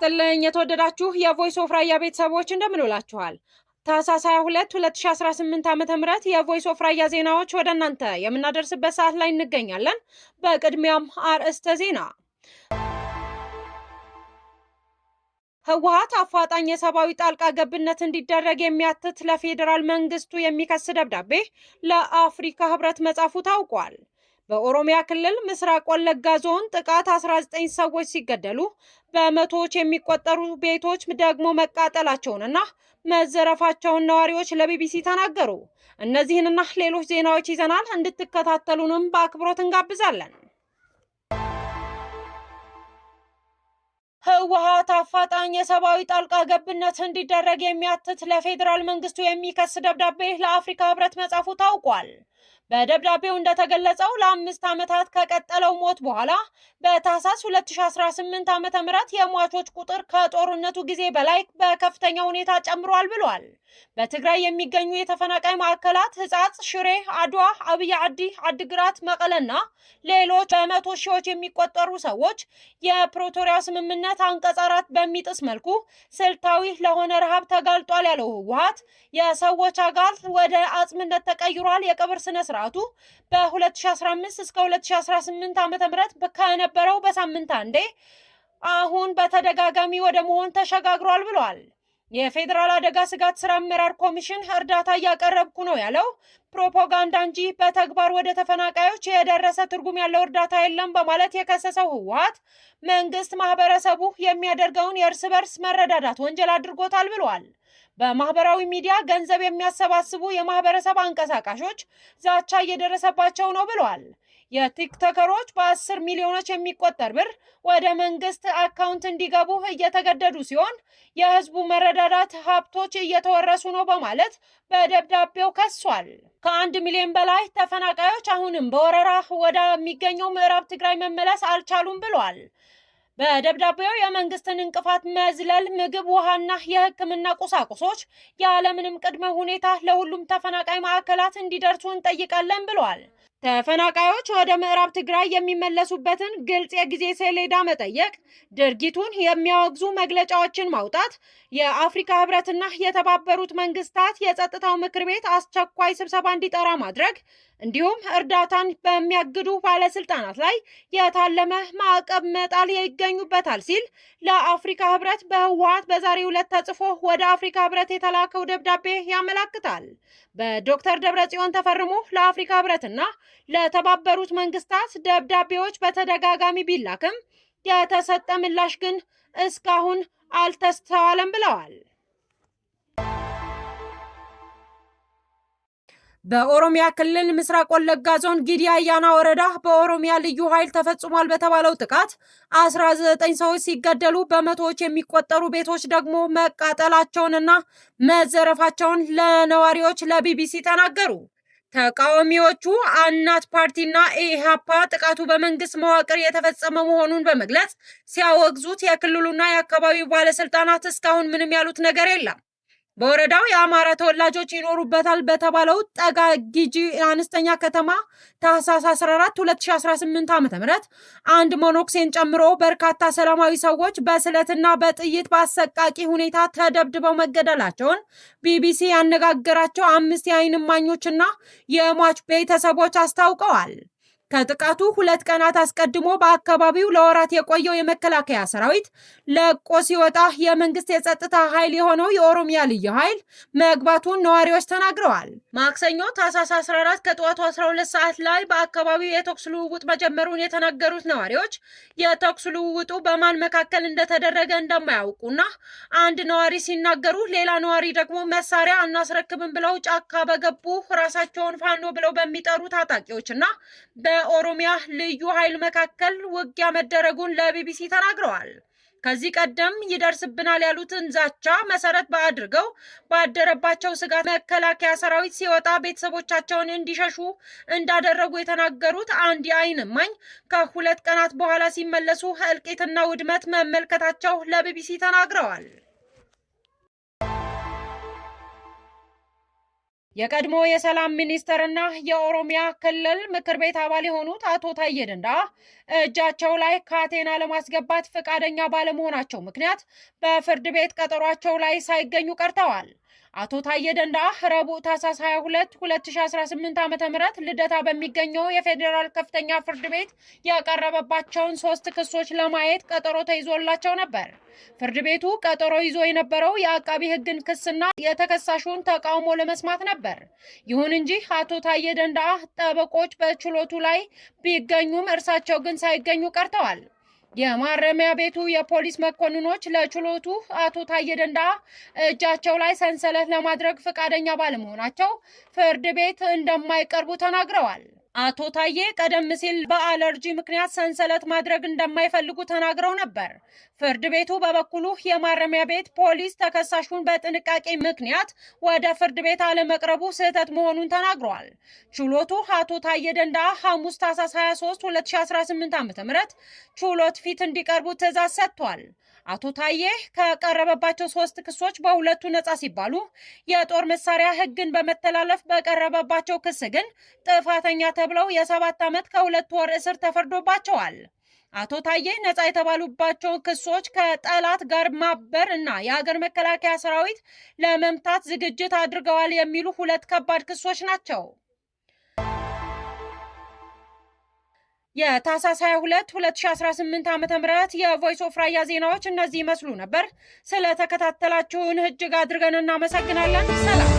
ይስጥልኝ የተወደዳችሁ የቮይስ ኦፍ ራያ ቤተሰቦች እንደምን ውላችኋል? ታህሳስ 22 2018 ዓ.ም የቮይስ ኦፍ ራያ ዜናዎች ወደ እናንተ የምናደርስበት ሰዓት ላይ እንገኛለን። በቅድሚያም አርዕስተ ዜና። ህወሓት አፋጣኝ የሰብአዊ ጣልቃ ገብነት እንዲደረግ የሚያትት ለፌዴራል መንግስቱ የሚከስ ደብዳቤ ለአፍሪካ ህብረት መጻፉ ታውቋል። በኦሮሚያ ክልል ምስራቅ ወለጋ ዞን ጥቃት 19 ሰዎች ሲገደሉ በመቶዎች የሚቆጠሩ ቤቶች ደግሞ መቃጠላቸውንና መዘረፋቸውን ነዋሪዎች ለቢቢሲ ተናገሩ። እነዚህንና ሌሎች ዜናዎች ይዘናል። እንድትከታተሉንም በአክብሮት እንጋብዛለን። ህወሓት አፋጣኝ የሰብአዊ ጣልቃ ገብነት እንዲደረግ የሚያትት ለፌዴራል መንግስቱ የሚከስ ደብዳቤ ለአፍሪካ ህብረት መጻፉ ታውቋል። በደብዳቤው እንደተገለጸው ለ5 ዓመታት ከቀጠለው ሞት በኋላ በታህሳስ 2018 ዓ.ም የሟቾች ቁጥር ከጦርነቱ ጊዜ በላይ በከፍተኛ ሁኔታ ጨምሯል ብሏል። በትግራይ የሚገኙ የተፈናቃይ ማዕከላት ህጻጽ፣ ሽሬ፣ አድዋ፣ አብይ አዲ፣ አድግራት፣ መቀለና ሌሎች በመቶ ሺዎች የሚቆጠሩ ሰዎች የፕሪቶሪያ ስምምነት አንቀጽ 4 በሚጥስ መልኩ ስልታዊ ለሆነ ረሃብ ተጋልጧል ያለው ህወሓት የሰዎች አካል ወደ አጽምነት ተቀይሯል። የቀብር ስነ ስርዓቱ በ2015 እስከ 2018 ዓ.ም ከነበረው በሳምንት አንዴ አሁን በተደጋጋሚ ወደ መሆን ተሸጋግሯል ብሏል። የፌዴራል አደጋ ስጋት ስራ አመራር ኮሚሽን እርዳታ እያቀረብኩ ነው ያለው ፕሮፓጋንዳ እንጂ በተግባር ወደ ተፈናቃዮች የደረሰ ትርጉም ያለው እርዳታ የለም በማለት የከሰሰው ህወሓት መንግስት ማህበረሰቡ የሚያደርገውን የእርስ በርስ መረዳዳት ወንጀል አድርጎታል ብሏል። በማህበራዊ ሚዲያ ገንዘብ የሚያሰባስቡ የማህበረሰብ አንቀሳቃሾች ዛቻ እየደረሰባቸው ነው ብሏል። የቲክቶከሮች በ10 ሚሊዮኖች የሚቆጠር ብር ወደ መንግስት አካውንት እንዲገቡ እየተገደዱ ሲሆን የህዝቡ መረዳዳት ሀብቶች እየተወረሱ ነው በማለት በደብዳቤው ከሷል። ከ1 ሚሊዮን በላይ ተፈናቃዮች አሁንም በወረራ ወደሚገኘው ምዕራብ ትግራይ መመለስ አልቻሉም ብሏል። በደብዳቤው የመንግስትን እንቅፋት መዝለል፣ ምግብ፣ ውሃና የህክምና ቁሳቁሶች ያለምንም ቅድመ ሁኔታ ለሁሉም ተፈናቃይ ማዕከላት እንዲደርሱ እንጠይቃለን ብሏል። ተፈናቃዮች ወደ ምዕራብ ትግራይ የሚመለሱበትን ግልጽ የጊዜ ሰሌዳ መጠየቅ፣ ድርጊቱን የሚያወግዙ መግለጫዎችን ማውጣት፣ የአፍሪካ ህብረትና የተባበሩት መንግስታት የጸጥታው ምክር ቤት አስቸኳይ ስብሰባ እንዲጠራ ማድረግ እንዲሁም እርዳታን በሚያግዱ ባለስልጣናት ላይ የታለመ ማዕቀብ መጣል ይገኙበታል ሲል ለአፍሪካ ህብረት በህወሓት በዛሬው ዕለት ተጽፎ ወደ አፍሪካ ህብረት የተላከው ደብዳቤ ያመለክታል። በዶክተር ደብረጽዮን ተፈርሞ ለአፍሪካ ህብረትና ለተባበሩት መንግስታት ደብዳቤዎች በተደጋጋሚ ቢላክም የተሰጠ ምላሽ ግን እስካሁን አልተስተዋለም ብለዋል። በኦሮሚያ ክልል ምስራቅ ወለጋ ዞን ጊዲ አያና ወረዳ በኦሮሚያ ልዩ ኃይል ተፈጽሟል በተባለው ጥቃት 19 ሰዎች ሲገደሉ በመቶዎች የሚቆጠሩ ቤቶች ደግሞ መቃጠላቸውንና መዘረፋቸውን ለነዋሪዎች ለቢቢሲ ተናገሩ። ተቃዋሚዎቹ እናት ፓርቲና ኢህአፓ ጥቃቱ በመንግስት መዋቅር የተፈጸመ መሆኑን በመግለጽ ሲያወግዙት የክልሉና የአካባቢው ባለስልጣናት እስካሁን ምንም ያሉት ነገር የለም። በወረዳው የአማራ ተወላጆች ይኖሩበታል በተባለው ጠጋ ጊጂ አነስተኛ ከተማ ታህሳስ 14 2018 ዓ.ም አንድ ሞኖክሴን ጨምሮ በርካታ ሰላማዊ ሰዎች በስለትና በጥይት በአሰቃቂ ሁኔታ ተደብድበው መገደላቸውን ቢቢሲ ያነጋገራቸው 5 የዓይን እማኞችና የሟች ቤተሰቦች አስታውቀዋል። ከጥቃቱ 2 ቀናት አስቀድሞ በአካባቢው ለወራት የቆየው የመከላከያ ሰራዊት ለቆ ሲወጣ የመንግስት የጸጥታ ኃይል የሆነው የኦሮሚያ ልዩ ኃይል መግባቱን ነዋሪዎች ተናግረዋል። ማክሰኞ ታህሳስ 14 ከጠዋቱ 12 ሰዓት ላይ በአካባቢው የተኩስ ልውውጥ መጀመሩን የተናገሩት ነዋሪዎች የተኩስ ልውውጡ በማን መካከል እንደተደረገ እንደማያውቁና አንድ ነዋሪ ሲናገሩ፣ ሌላ ነዋሪ ደግሞ መሳሪያ አናስረክብም ብለው ጫካ በገቡ ራሳቸውን ፋኖ ብለው በሚጠሩ ታጣቂዎችና በኦሮሚያ ልዩ ኃይል መካከል ውጊያ መደረጉን ለቢቢሲ ተናግረዋል። ከዚህ ቀደም ይደርስብናል ያሉትን ዛቻ መሰረት አድርገው ባደረባቸው ስጋት መከላከያ ሰራዊት ሲወጣ ቤተሰቦቻቸውን እንዲሸሹ እንዳደረጉ የተናገሩት አንድ የዓይን እማኝ ከ2 ቀናት በኋላ ሲመለሱ እልቂትና ውድመት መመልከታቸው ለቢቢሲ ተናግረዋል። የቀድሞ የሰላም ሚኒስትርና የኦሮሚያ ክልል ምክር ቤት አባል የሆኑት አቶ ታዬ ደንደአ እጃቸው ላይ ካቴና ለማስገባት ፈቃደኛ ባለመሆናቸው ምክንያት በፍርድ ቤት ቀጠሯቸው ላይ ሳይገኙ ቀርተዋል። አቶ ታዬ ደንደአ ረቡዕ ታህሳስ 22 2018 ዓ.ም ልደታ በሚገኘው የፌዴራል ከፍተኛ ፍርድ ቤት ያቀረበባቸውን 3 ክሶች ለማየት ቀጠሮ ተይዞላቸው ነበር። ፍርድ ቤቱ ቀጠሮ ይዞ የነበረው የአቃቢ ሕግን ክስና የተከሳሹን ተቃውሞ ለመስማት ነበር። ይሁን እንጂ አቶ ታዬ ደንደአ ጠበቆች በችሎቱ ላይ ቢገኙም እርሳቸው ግን ሳይገኙ ቀርተዋል። የማረሚያ ቤቱ የፖሊስ መኮንኖች ለችሎቱ አቶ ታዬ ደንደአ እጃቸው ላይ ሰንሰለት ለማድረግ ፈቃደኛ ባለመሆናቸው ፍርድ ቤት እንደማይቀርቡ ተናግረዋል። አቶ ታዬ ቀደም ሲል በአለርጂ ምክንያት ሰንሰለት ማድረግ እንደማይፈልጉ ተናግረው ነበር። ፍርድ ቤቱ በበኩሉ የማረሚያ ቤት ፖሊስ ተከሳሹን በጥንቃቄ ምክንያት ወደ ፍርድ ቤት አለመቅረቡ ስህተት መሆኑን ተናግሯል። ችሎቱ አቶ ታዬ ደንደአ ሐሙስ ታህሳስ 23 2018 ዓ.ም ችሎት ፊት እንዲቀርቡ ትዕዛዝ ሰጥቷል። አቶ ታዬ ከቀረበባቸው 3 ክሶች በሁለቱ ነጻ ሲባሉ የጦር መሳሪያ ሕግን በመተላለፍ በቀረበባቸው ክስ ግን ጥፋተኛ ተብለው የ7 ዓመት ከ2 ወር እስር ተፈርዶባቸዋል። አቶ ታዬ ነጻ የተባሉባቸው ክሶች ከጠላት ጋር ማበር እና የሀገር መከላከያ ሰራዊት ለመምታት ዝግጅት አድርገዋል የሚሉ 2 ከባድ ክሶች ናቸው። የታህሳስ 22 2018 ዓ.ም የቮይስ ኦፍ ራያ ዜናዎች እነዚህ ይመስሉ ነበር። ስለተከታተላችሁን እጅግ አድርገን እናመሰግናለን። ሰላም